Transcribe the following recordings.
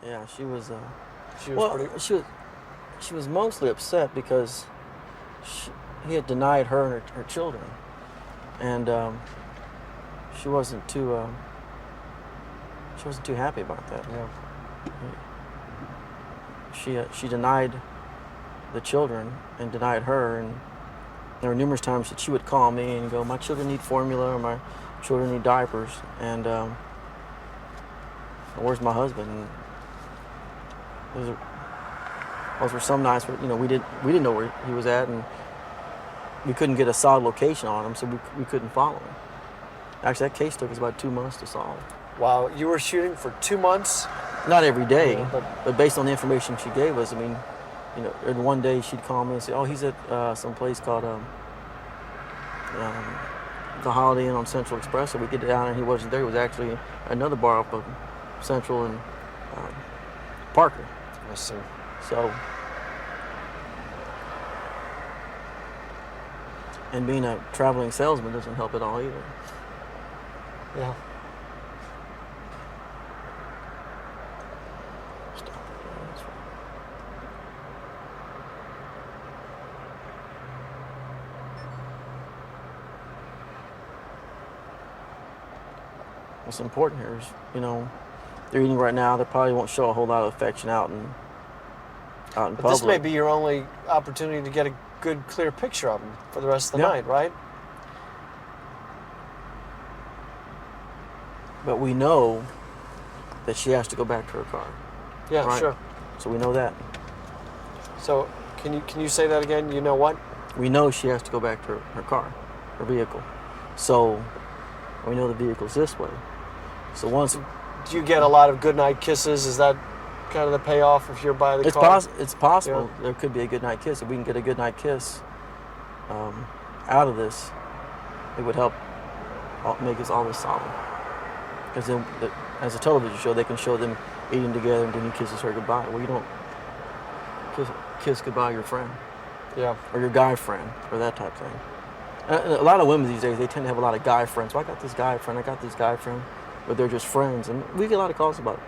Yeah, she was. She was pretty. She was mostly upset because he had denied her and her children, and she wasn't too happy about that. Yeah. She denied the children and denied her, and there were numerous times that she would call me and go, "My children need formula, or my children need diapers," and where's my husband? And those were some nights where we didn't know where he was at, and we couldn't get a solid location on him, so we couldn't follow him. Actually, that case took us about 2 months to solve. Wow, you were shooting for 2 months? Not every day, Yeah, but based on the information she gave us, and one day she'd call me and say, "Oh, he's at some place called the Holiday Inn on Central Express." So we get down and he wasn't there. He was actually another bar off of Central and Parker. I see. So, and being a traveling salesman doesn't help at all either. Yeah. What's important here is, they're eating right now. They probably won't show a whole lot of affection out in public. This may be your only opportunity to get a good, clear picture of them for the rest of the night, right? But we know that she has to go back to her car. Yeah, right? sure. So we know that. So can you say that again? You know what? We know she has to go back to her car, her vehicle. So we know the vehicle's this way. So once... Do you get a lot of goodnight kisses? Is that kind of the payoff if you're by the car? It's possible. Yeah. There could be a goodnight kiss. If we can get a goodnight kiss out of this, it would help make us all this solid. Because then, as a television show, they can show them eating together and then he kisses her goodbye. Well, you don't kiss goodbye your friend. Yeah. Or your guy friend, or that type of thing. A lot of women these days, they tend to have a lot of guy friends. So I got this guy friend, but they're just friends. And we get a lot of calls about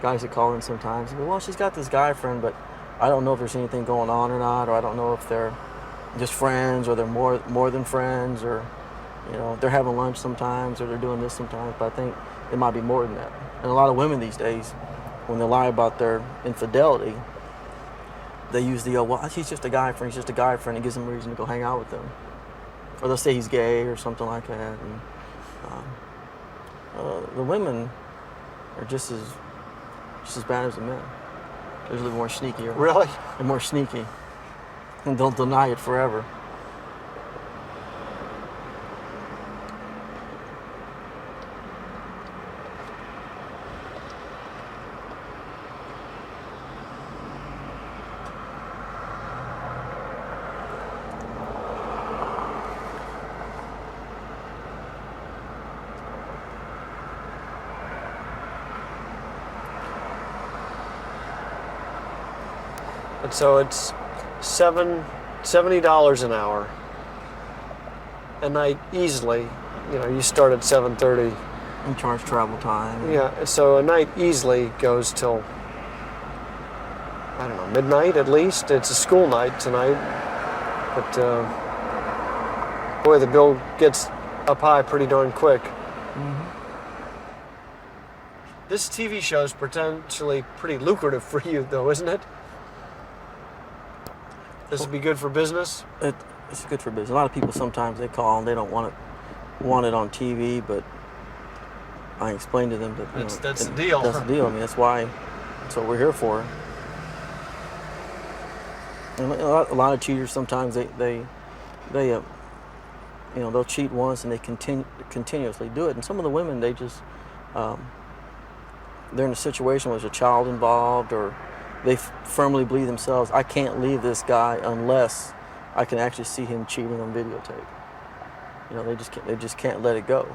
guys that call in sometimes. Well, she's got this guy friend, but I don't know if there's anything going on or not, or I don't know if they're just friends, or they're more than friends, or they're having lunch sometimes, or they're doing this sometimes. But I think it might be more than that. And a lot of women these days, when they lie about their infidelity, they use well, he's just a guy friend. He's just a guy friend. It gives them a reason to go hang out with them. Or they'll say he's gay or something like that. And the women are just as bad as the men. They're usually more sneaky. Really? They're more sneaky. And they'll deny it forever. And so it's $70 an hour a night easily. You start at 7:30. And charge travel time. Yeah, so a night easily goes till, I don't know, midnight at least. It's a school night tonight. But boy, the bill gets up high pretty darn quick. Mm-hmm. This TV show is potentially pretty lucrative for you, though, isn't it? This would be good for business? It's good for business. A lot of people sometimes they call and they don't want it on TV, but I explain to them that that's the deal. That's the deal. I mean, that's what we're here for. And a lot of cheaters sometimes they'll cheat once and they continuously do it. And some of the women they just they're in a situation where there's a child involved, or they firmly believe themselves, I can't leave this guy unless I can actually see him cheating on videotape. They just can't let it go.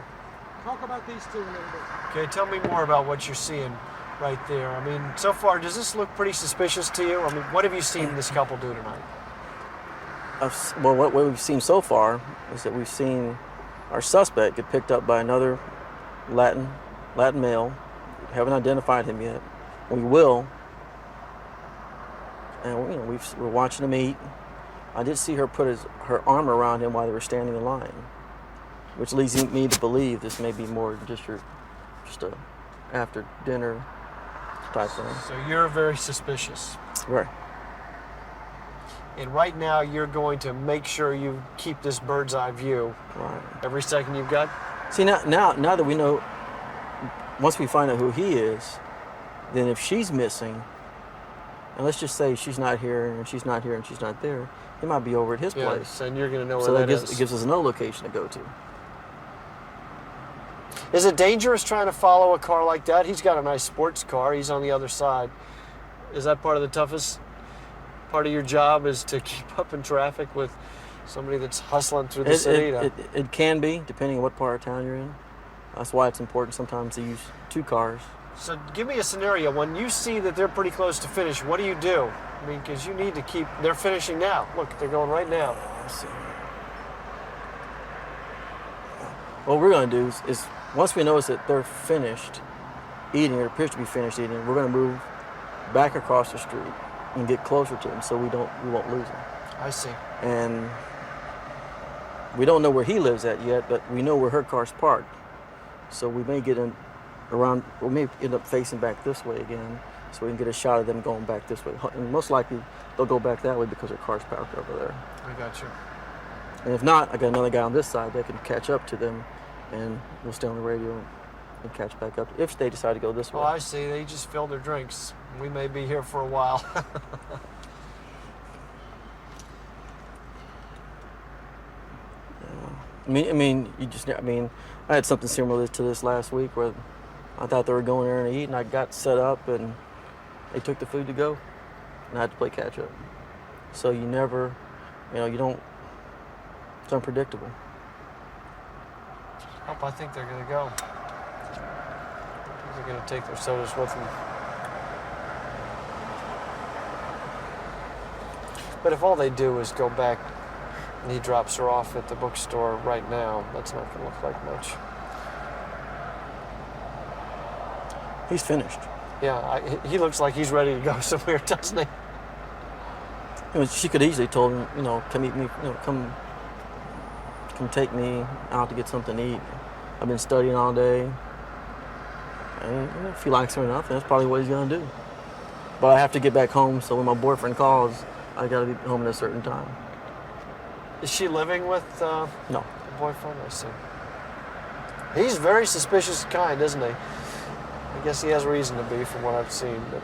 Talk about these two a little bit. Okay, tell me more about what you're seeing right there. I mean, so far, does this look pretty suspicious to you? I mean, what have you seen this couple do tonight? What we've seen so far is that we've seen our suspect get picked up by another Latin male. Haven't identified him yet. We will. And you know, we're watching him eat. I did see her put her arm around him while they were standing in line, which leads me to believe this may be more just a after dinner type thing. So you're very suspicious. Right. And right now you're going to make sure you keep this bird's eye view Right. every second you've got. See, now that we know, once we find out who he is, then if she's missing, and let's just say she's not here and she's not here and she's not there, he might be over at his place. Yes, and you're going to know So where that is. it gives us another location to go to. Is it dangerous trying to follow a car like that? He's got a nice sports car. He's on the other side. Is that part of the toughest part of your job, is to keep up in traffic with somebody that's hustling through the city? It can be, depending on what part of town you're in. That's why it's important sometimes to use two cars. So give me a scenario. When you see that they're pretty close to finish, what do you do? I mean, because you need to keep, they're finishing now. Look, they're going right now. Let's see. What we're going to do is once we notice that they're finished eating, or appears to be finished eating, we're going to move back across the street and get closer to them so we won't lose them. I see. And we don't know where he lives at yet, but we know where her car's parked. So we may get in around, we may end up facing back this way again, so we can get a shot of them going back this way. And most likely they'll go back that way because her car's parked over there. I got you. And if not, I got another guy on this side that can catch up to them, and we'll stay on the radio and catch back up if they decide to go this way. Oh, I see. They just filled their drinks. We may be here for a while. I mean, I had something similar to this last week where I thought they were going there and eat, and I got set up, and they took the food to go, and I had to play catch up. So you never, you don't. It's unpredictable. I think they're going to go. They're going to take their sodas with them. But if all they do is go back and he drops her off at the bookstore right now, that's not going to look like much. He's finished. Yeah, he looks like he's ready to go somewhere, doesn't he? She could easily told him, come eat me, come take me out to get something to eat. I've been studying all day. And if he likes her enough, that's probably what he's gonna do. But I have to get back home, so when my boyfriend calls, I gotta be home at a certain time. Is she living with No. the boyfriend? I see. He's very suspicious kind, isn't he? I guess he has reason to be from what I've seen. But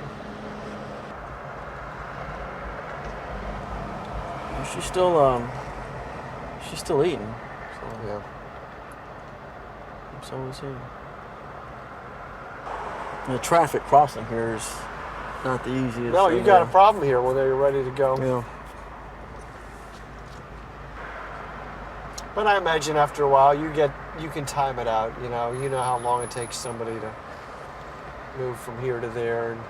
She's still eating. So, yeah. So is he. The traffic crossing here is not the easiest. No, you got a problem here when they're ready to go. Yeah. But I imagine after a while you can time it out. You know how long it takes somebody to move from here to there, and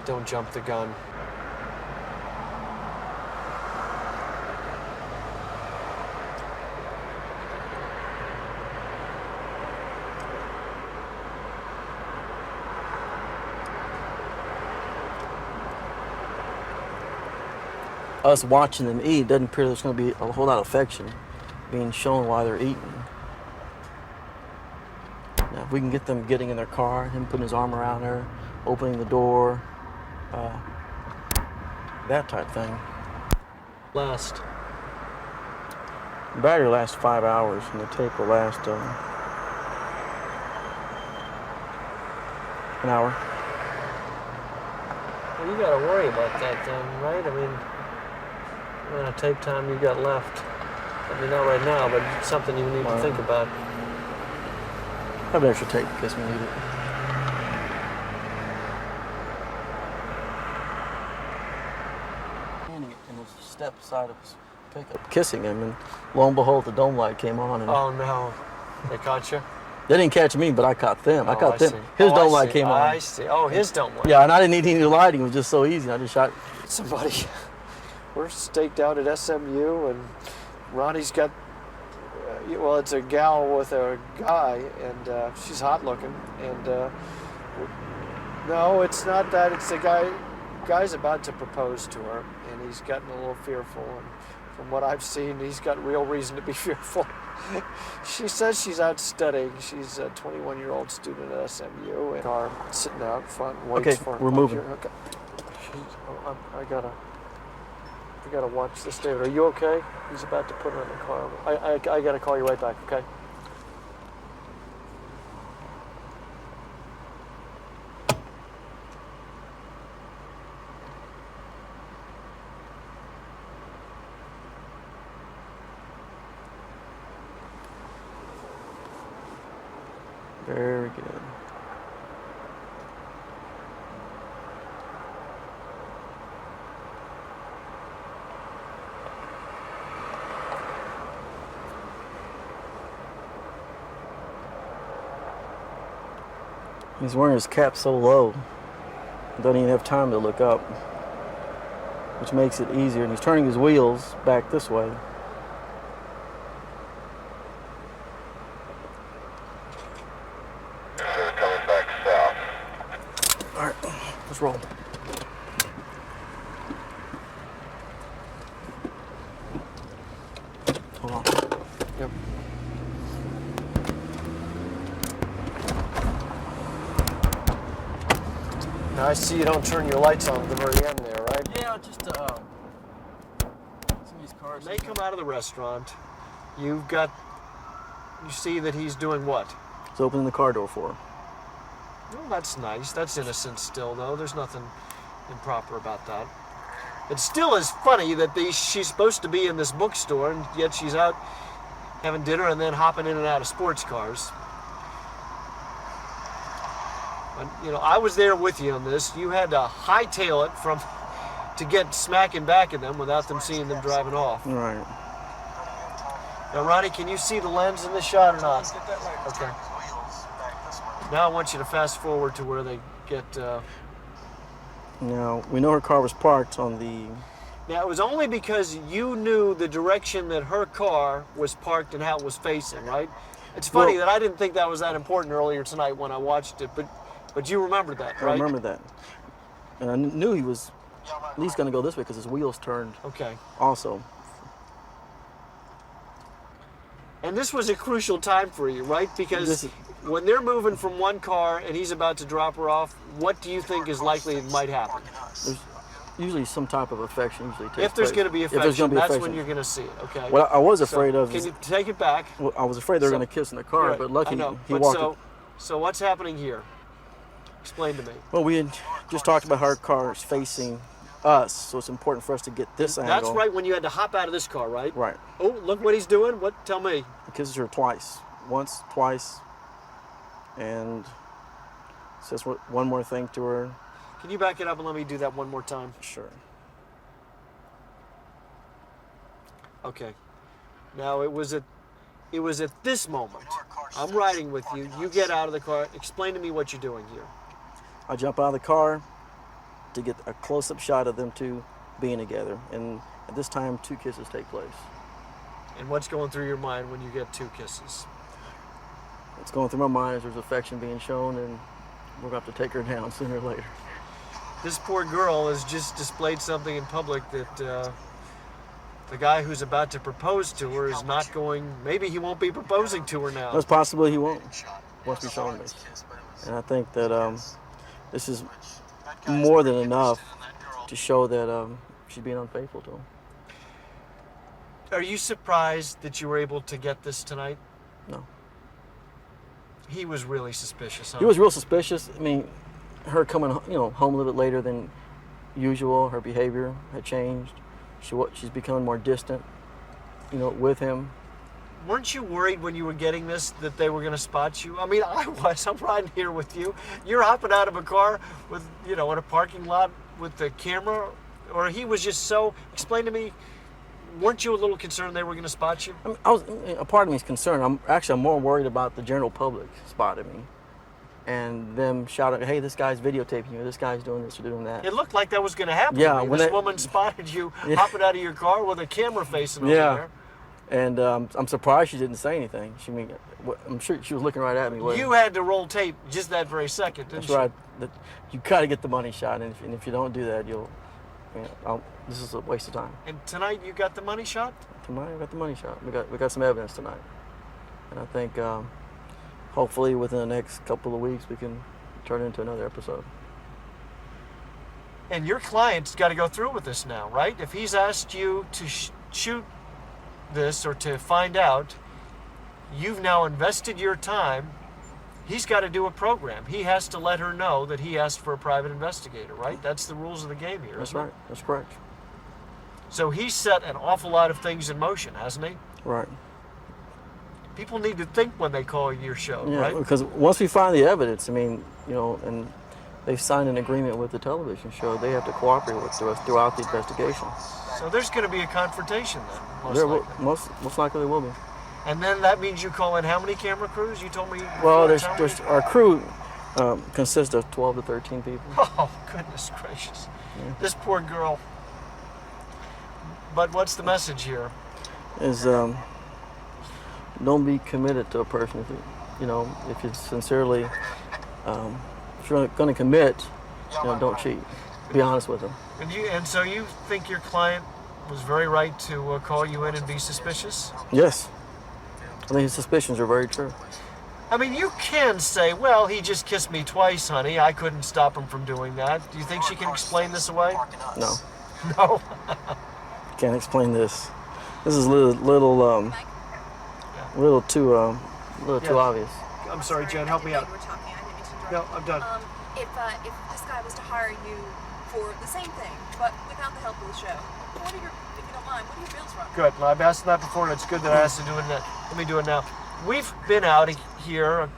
don't jump the gun. Us watching them eat doesn't appear there's going to be a whole lot of affection being shown while they're eating. Now, if we can get them getting in their car, him putting his arm around her, opening the door, that type thing. Last. The battery lasts 5 hours, and the tape will last an hour. Well, you got to worry about that then, right? I mean, what amount of tape time you got left? I mean, not right now, but it's something you need to think about. I have an extra tape in case we need it. Standing in the step side of his pickup, kissing him, and lo and behold, the dome light came on, and Oh no, they caught you? they didn't catch me, but I caught them. I caught them. see. His I dome light see. came on. I see. Oh, his dome light. Yeah, and I didn't need any lighting. It was just so easy. I just shot. Somebody, we're staked out at SMU, and Ronnie's got, well, it's a gal with a guy, and she's hot looking, and No, it's not that. It's the guy's about to propose to her, and he's gotten a little fearful. And from what I've seen, he's got real reason to be fearful. She says she's out studying. She's a 21-year-old student at SMU, and car sitting out front and waits for her. We're moving. Okay. I gotta watch this, David. Are you okay? He's about to put her in the car. I gotta call you right back. Okay. Very good. He's wearing his cap so low, he doesn't even have time to look up, which makes it easier. And he's turning his wheels back this way. Coming back south. All right, let's roll. Hold on. Yep. Now I see you don't turn your lights on at the very end there, right? Yeah, just some of these cars. They come out of the restaurant. You see that he's doing what? He's opening the car door for her. Well, that's nice. That's innocent still, though. There's nothing improper about that. It still is funny that she's supposed to be in this bookstore, and yet she's out having dinner and then hopping in and out of sports cars. But, I was there with you on this. You had to hightail it to get smacking back at them without them seeing them driving off. All right. Now, Ronnie, can you see the lens in this shot or not? Okay. Now I want you to fast forward to where they get... Now, we know her car was parked on the... Now, it was only because you knew the direction that her car was parked and how it was facing, right? It's funny that I didn't think that was that important earlier tonight when I watched it, but you remembered that, right? I remember that. And I knew he was at least going to go this way because his wheels turned Okay. also. And this was a crucial time for you, right? Because when they're moving from one car and he's about to drop her off, what do you think is likely might happen? There's usually some type of affection usually takes If there's place. going to be If there's affection, gonna be that's affection. when you're going to see it, okay? What I was afraid of Can is... you take it back? Well, I was afraid they were So- going to kiss in the car, Right, but lucky I know. he But walked... so what's happening here? Explain to me. Well, we had just talked about her cars facing us, so it's important for us to get this angle. That's right when you had to hop out of this car, right? Right. Oh, look what he's doing. What? Tell me. He kisses her twice. Once, twice, and says one more thing to her. Can you back it up and let me do that one more time? Sure. Okay. Now it was at this moment. I'm riding with you. You get out of the car. Explain to me what you're doing here. I jump out of the car to get a close-up shot of them two being together, and at this time, 2 kisses take place. And what's going through your mind when you get 2 kisses? What's going through my mind is there's affection being shown, and we're going to have to take her down sooner or later. This poor girl has just displayed something in public that the guy who's about to propose to her is not going. Maybe he won't be proposing to her now. There's possibly he won't once we show him this. And I think that this is more than enough to show that she's being unfaithful to him. Are you surprised that you were able to get this tonight? No. He was really suspicious, huh? He was real suspicious. I mean, her coming, home a little bit later than usual. Her behavior had changed. She's becoming more distant, with him. Weren't you worried when you were getting this that they were going to spot you? I mean, I was. I'm riding here with you. You're hopping out of a car with, in a parking lot with the camera, or he was just so. Explain to me. Weren't you a little concerned they were going to spot you? I mean, a part of me is concerned. I'm more worried about the general public spotting me, and them shouting, "Hey, this guy's videotaping you. This guy's doing this or doing that." It looked like that was going to happen. Yeah, to me. when This woman spotted you hopping out of your car with a camera facing over there. And I'm surprised she didn't say anything. I'm sure she was looking right at me. You had to roll tape just that very second, didn't That's you? right. You got to get the money shot, and if you don't do that, this is a waste of time. And tonight you got the money shot? Tonight we got the money shot. We got some evidence tonight, and I think hopefully within the next couple of weeks we can turn it into another episode. And your client's got to go through with this now, right? If he's asked you to shoot this or to find out, you've now invested your time. He's got to do a program. He has to let her know that he asked for a private investigator, right? That's the rules of the game here. That's right. It? That's correct. So he's set an awful lot of things in motion, hasn't he? Right. People need to think when they call your show, Yeah, right? because once we find the evidence, and they've signed an agreement with the television show, they have to cooperate with us throughout the investigation. So there's going to be a confrontation then, Most likely there will be. And then that means you call in how many camera crews? You told me. Well, there's our crew consists of 12 to 13 people. Oh, goodness gracious. Yeah. This poor girl. But what's the message here? Is don't be committed to a person. If you sincerely, if you're going to commit, don't cheat. Be honest with them. And so you think your client was very right to call you in and be suspicious? Yes. I think his suspicions are very true. I mean, you can say, well, he just kissed me twice, honey. I couldn't stop him from doing that. Do you think she can explain this away? No. No? Can't explain this. This is little too obvious. I'm sorry, Jen, help me out. We're talking. I didn't mean to interrupt. No, I'm done. If this guy was to hire you for the same thing, but without the help of the show, if you don't mind, what are your bills run? Good. Well, I've asked that before, and it's good that I asked to do it. Let me do it now. We've been out here.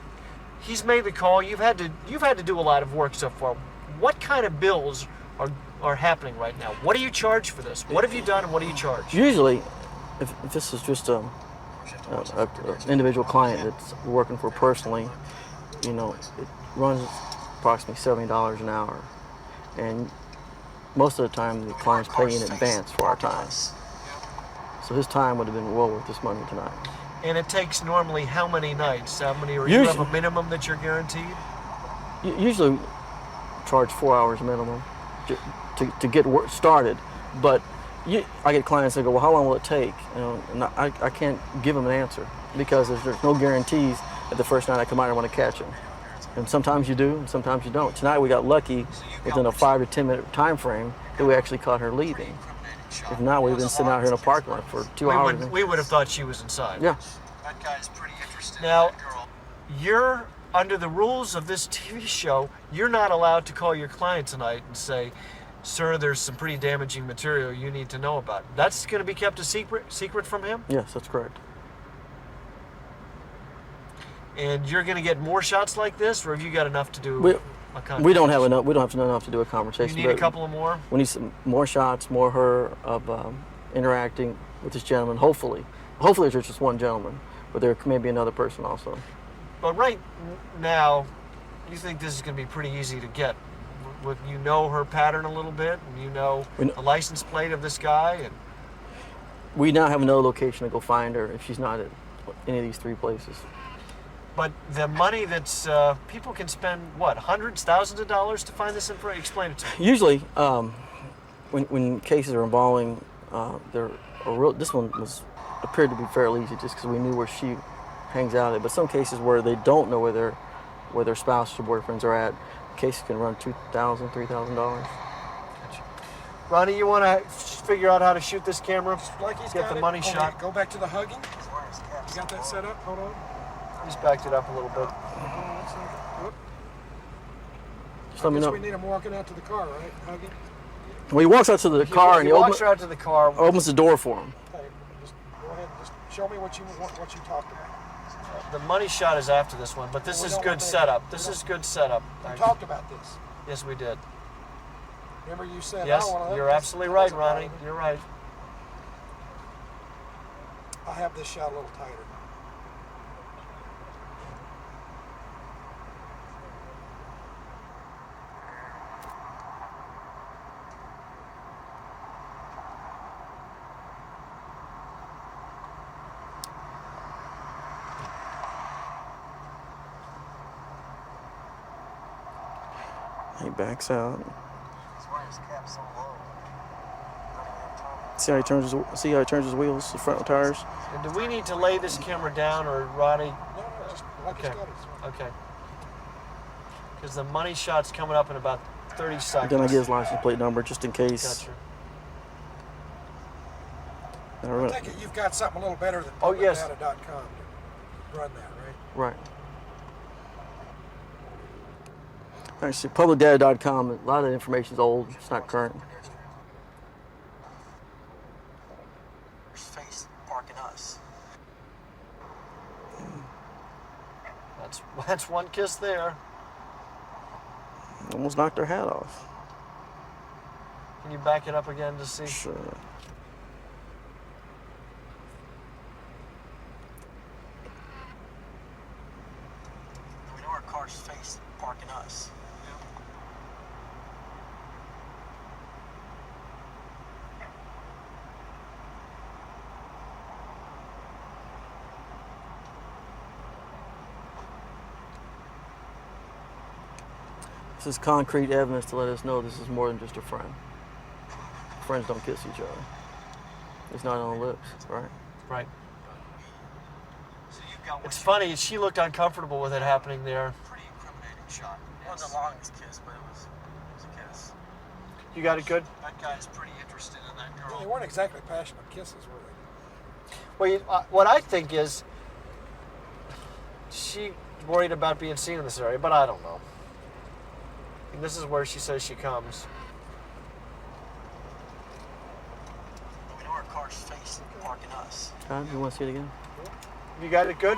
He's made the call. You've had to do a lot of work so far. What kind of bills are happening right now? What do you charge for this? What have you done, and what do you charge? Usually, if this is just an individual client that's working for personally, it runs approximately $70 an hour, and most of the time the client's paying in advance for our time. So his time would have been well worth this money tonight. And it takes normally how many nights? How many? Or Usually, you have a minimum that you're guaranteed? Usually charge 4 hours minimum to get work started, but I get clients that go, well, how long will it take? And I can't give them an answer because there's no guarantees that the first night I come out I want to catch them. And sometimes you do, and sometimes you don't. Tonight we got lucky within a 5 to 10 minute time frame that we actually caught her leaving. If not, we've been sitting out here in a parking lot for 2 hours. We would have thought she was inside. Yeah. That guy's pretty interested Now, in that girl. you're under the rules of this TV show. You're not allowed to call your client tonight and say, "Sir, there's some pretty damaging material you need to know about." That's going to be kept a secret from him. Yes, that's correct. And you're going to get more shots like this, or have you got enough to do? a confrontation? We don't have enough. We don't have enough to do a conversation. You need a couple of more. We need some more shots, more her of interacting with this gentleman. Hopefully there's just one gentleman, but there may be another person also. But right now, you think this is going to be pretty easy to get. You know her pattern a little bit, and you know the license plate of this guy, and we now have no location to go find her if she's not at any of these 3 places. But the money that's people can spend hundreds, thousands of dollars to find this information. Explain it to me. Usually, when cases are involving, this one appeared to be fairly easy just because we knew where she hangs out at. But some cases where they don't know where their spouse or boyfriends are at, cases can run $2,000, $3,000. Ronnie, you want to figure out how to shoot this camera? Like he's Get got the it. money Hold shot. on. Go back to the hugging. You got that set up? Hold on. He's backed it up a little bit. Just let me I guess know. we need him walking out to the car, right? Hugging. When he walks out to the car and he walks her out to the car. opens the door for him. Okay, just go ahead. Just show me what you talked about. The money shot is after this one, but this We is don't good want that. setup. This is good setup. We talked about this. Yes, we did. Remember you said Yes, I don't want to. you're absolutely right, Ronnie. You're right. I have this shot a little tighter. He backs out. He's wearing his cap so low. Not even have time. See how he turns his wheels, the front tires. And do we need to lay this camera down, or Ronnie? No, just like Okay. it's got it. Okay. Because the money shot's coming up in about 30 seconds. Then I get his license plate number just in case. Gotcha. I I remember- take it you've got something a little better than Oh, yes. publicdata.com to run that, right? Right. Actually, publicdata.com, a lot of the information is old. It's not current. There's face parking us. That's one kiss there. Almost knocked her hat off. Can you back it up again to see? Sure. We know our car's face parking us. This is concrete evidence to let us know this is more than just a friend. Friends don't kiss each other. It's not on the lips, right? Right. So you've got It's funny, she looked uncomfortable with it happening there. pretty incriminating shot. It wasn't the longest kiss, but it was a kiss. You got it good? That guy's pretty interested in that Well, they girl. weren't exactly passionate kisses, were they? Well, what I think is she worried about being seen in this area, but I don't know. And this is where she says she comes. We know our car's face parking us. John, you want to see it again? You got it good?